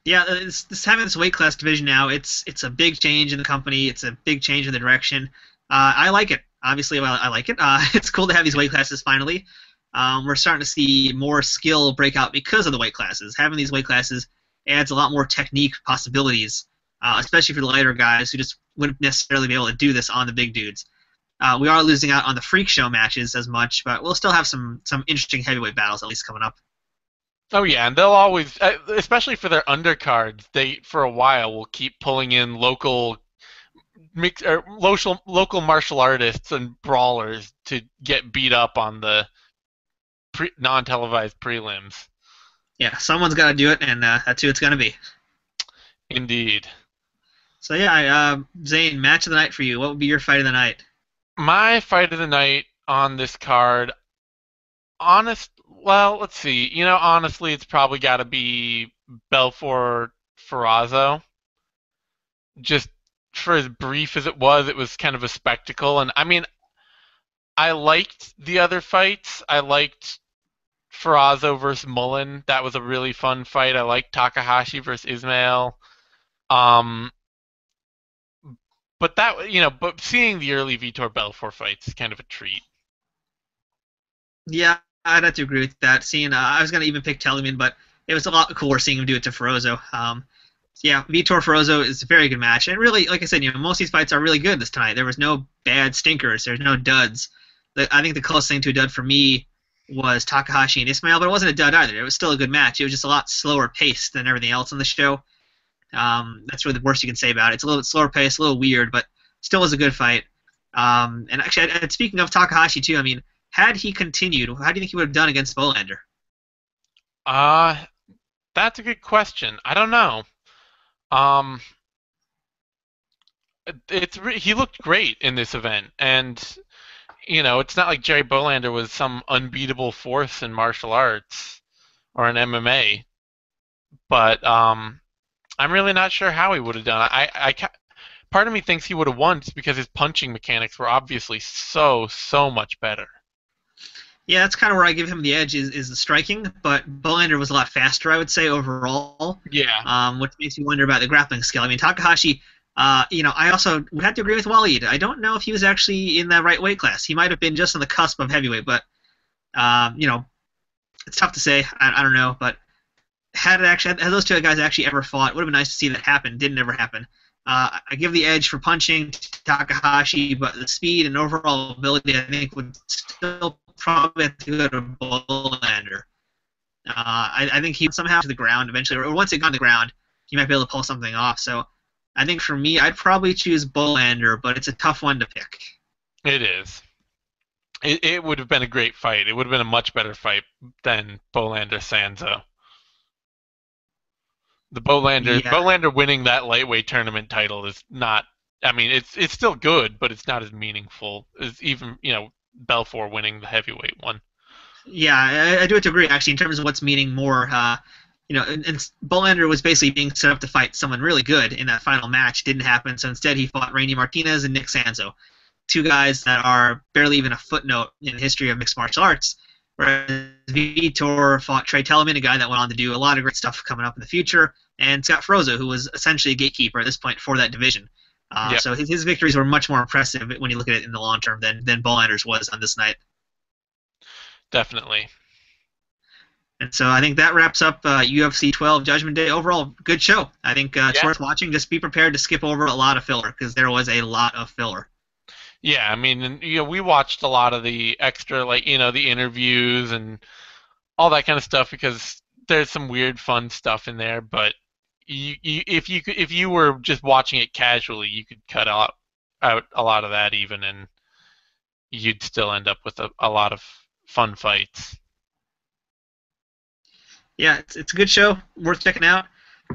Yeah, it's having this weight class division now. It's a big change in the company. It's a big change in the direction. I like it. Obviously, well, I like it. It's cool to have these weight classes finally. We're starting to see more skill break out because of the weight classes. Having these weight classes adds a lot more technique possibilities, especially for the lighter guys who just wouldn't necessarily be able to do this on the big dudes. We are losing out on the freak show matches as much, but we'll still have some interesting heavyweight battles at least coming up. Oh yeah, and they'll always, especially for their undercards, they for a while will keep pulling in local martial artists and brawlers to get beat up on the non-televised prelims. Yeah, someone's got to do it, and that's who it's going to be. Indeed. So yeah, Zane, match of the night for you. What would be your fight of the night? My fight of the night on this card, well, let's see. Honestly, it's probably got to be Belfort Ferrozzo. Just for as brief as it was kind of a spectacle. And I mean, I liked the other fights. I liked Ferrozzo versus Mullen. That was a really fun fight. I liked Takahashi versus Ismail. Um, but seeing the early Vitor Belfort fights is kind of a treat. Yeah, I'd have to agree with that. Seeing, I was going to even pick Telligman, but it was a lot cooler seeing him do it to Ferrozzo. Yeah, Vitor Ferrozzo is a very good match, and really, like I said, most of these fights are really good this tonight. There was no bad stinkers. There's no duds. I think the closest thing to a dud for me was Takahashi and Ismail, but it wasn't a dud either. It was still a good match. It was just a lot slower paced than everything else on the show. That's really the worst you can say about it. It's a little bit slower paced, a little weird, but still was a good fight. And actually, speaking of Takahashi too, I mean, had he continued, how do you think he would have done against Bohlander? Uh, that's a good question. I don't know. Um, he looked great in this event, and it's not like Jerry Bohlander was some unbeatable force in martial arts or in MMA, but I'm really not sure how he would have done. Part of me thinks he would have won just because his punching mechanics were obviously so much better. Yeah, that's kind of where I give him the edge is the striking, but Bohlander was a lot faster, I would say, overall, Yeah, which makes me wonder about the grappling skill. I mean, Takahashi, I also would have to agree with Waleed. I don't know if he was actually in that right weight class. He might have been just on the cusp of heavyweight, but, it's tough to say. I don't know, but had those two guys actually ever fought, it would have been nice to see that happen. Didn't ever happen. I give the edge for punching to Takahashi, but the speed and overall ability, I think, would still probably have to go to Bohlander. I think he somehow to the ground eventually, or once it got on the ground, he might be able to pull something off. So I think for me, I'd probably choose Bohlander, but it's a tough one to pick. it is. It would have been a great fight. It would have been a much better fight than Bohlander Sanzo. The Bohlander Yeah, Bohlander winning that lightweight tournament title is not. I mean, it's still good, but it's not as meaningful as even Belfort winning the heavyweight one. yeah, I do have to agree. Actually, in terms of what's meaning more, and Bohlander was basically being set up to fight someone really good in that final match. Didn't happen, so instead he fought Randy Martinez and Nick Sanzo, two guys that are barely even a footnote in the history of mixed martial arts. Whereas Vitor fought Trey Telligman, a guy that went on to do a lot of great stuff coming up in the future, and Scott Ferrozzo, who was essentially a gatekeeper at this point for that division. Yep, So his victories were much more impressive when you look at it in the long term than Bohlander's was on this night. definitely. And so I think that wraps up UFC 12 Judgment Day. Overall, good show. I think it's Yeah, worth watching. Just be prepared to skip over a lot of filler because there was a lot of filler. yeah. I mean, and, we watched a lot of the extra, like the interviews and all that kind of stuff because there's some weird, fun stuff in there. But if you were just watching it casually, you could cut out a lot of that even, and you'd still end up with a lot of fun fights. Yeah, it's a good show, worth checking out.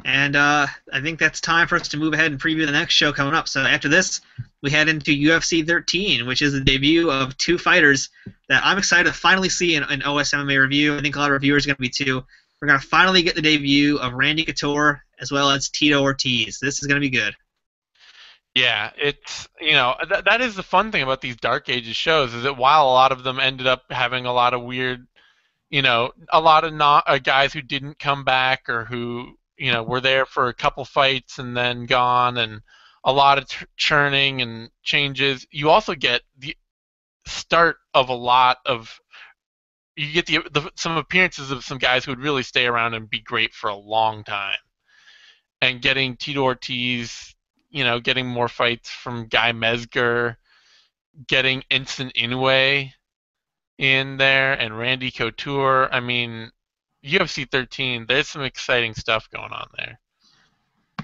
And I think that's time for us to move ahead and preview the next show coming up. So after this, we head into UFC 13, which is the debut of two fighters that I'm excited to finally see in an OSMMA review. I think a lot of reviewers are going to be too. We're going to finally get the debut of Randy Couture as well as Tito Ortiz. This is going to be good. Yeah, it's that is the fun thing about these Dark Ages shows is that while a lot of them ended up having a lot of weird, a lot of not guys who didn't come back or who were there for a couple fights and then gone, and a lot of churning and changes. You also get the start of a lot of you get some appearances of some guys who would really stay around and be great for a long time. And getting Tito Ortiz, getting more fights from Guy Mezger, getting Instant Inoue in there, and Randy Couture. I mean, UFC 13, there's some exciting stuff going on there.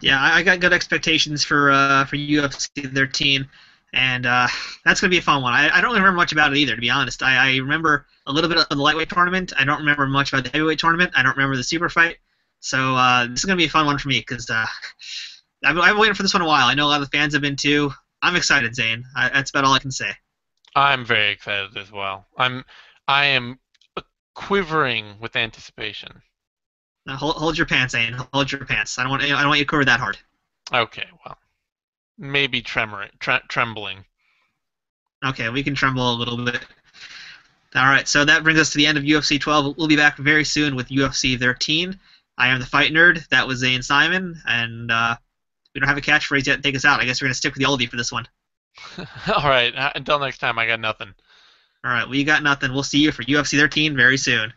Yeah, I got good expectations for UFC 13, and that's going to be a fun one. I don't remember much about it either, to be honest. I remember a little bit of the lightweight tournament. I don't remember much about the heavyweight tournament. I don't remember the super fight. So this is going to be a fun one for me because I've been waiting for this one a while. I know a lot of the fans have been too. I'm excited, Zane. That's about all I can say. I'm very excited as well. I am quivering with anticipation. Now, hold your pants, Zane. Hold your pants. I don't want you to cover that hard. Okay, well, maybe trembling. Okay, we can tremble a little bit. All right, so that brings us to the end of UFC 12. We'll be back very soon with UFC 13. I am the Fight Nerd. That was Zane Simon, and we don't have a catchphrase yet to take us out. I guess we're going to stick with the oldie for this one. All right, until next time, I got nothing. All right, we got nothing. We'll see you for UFC 13 very soon.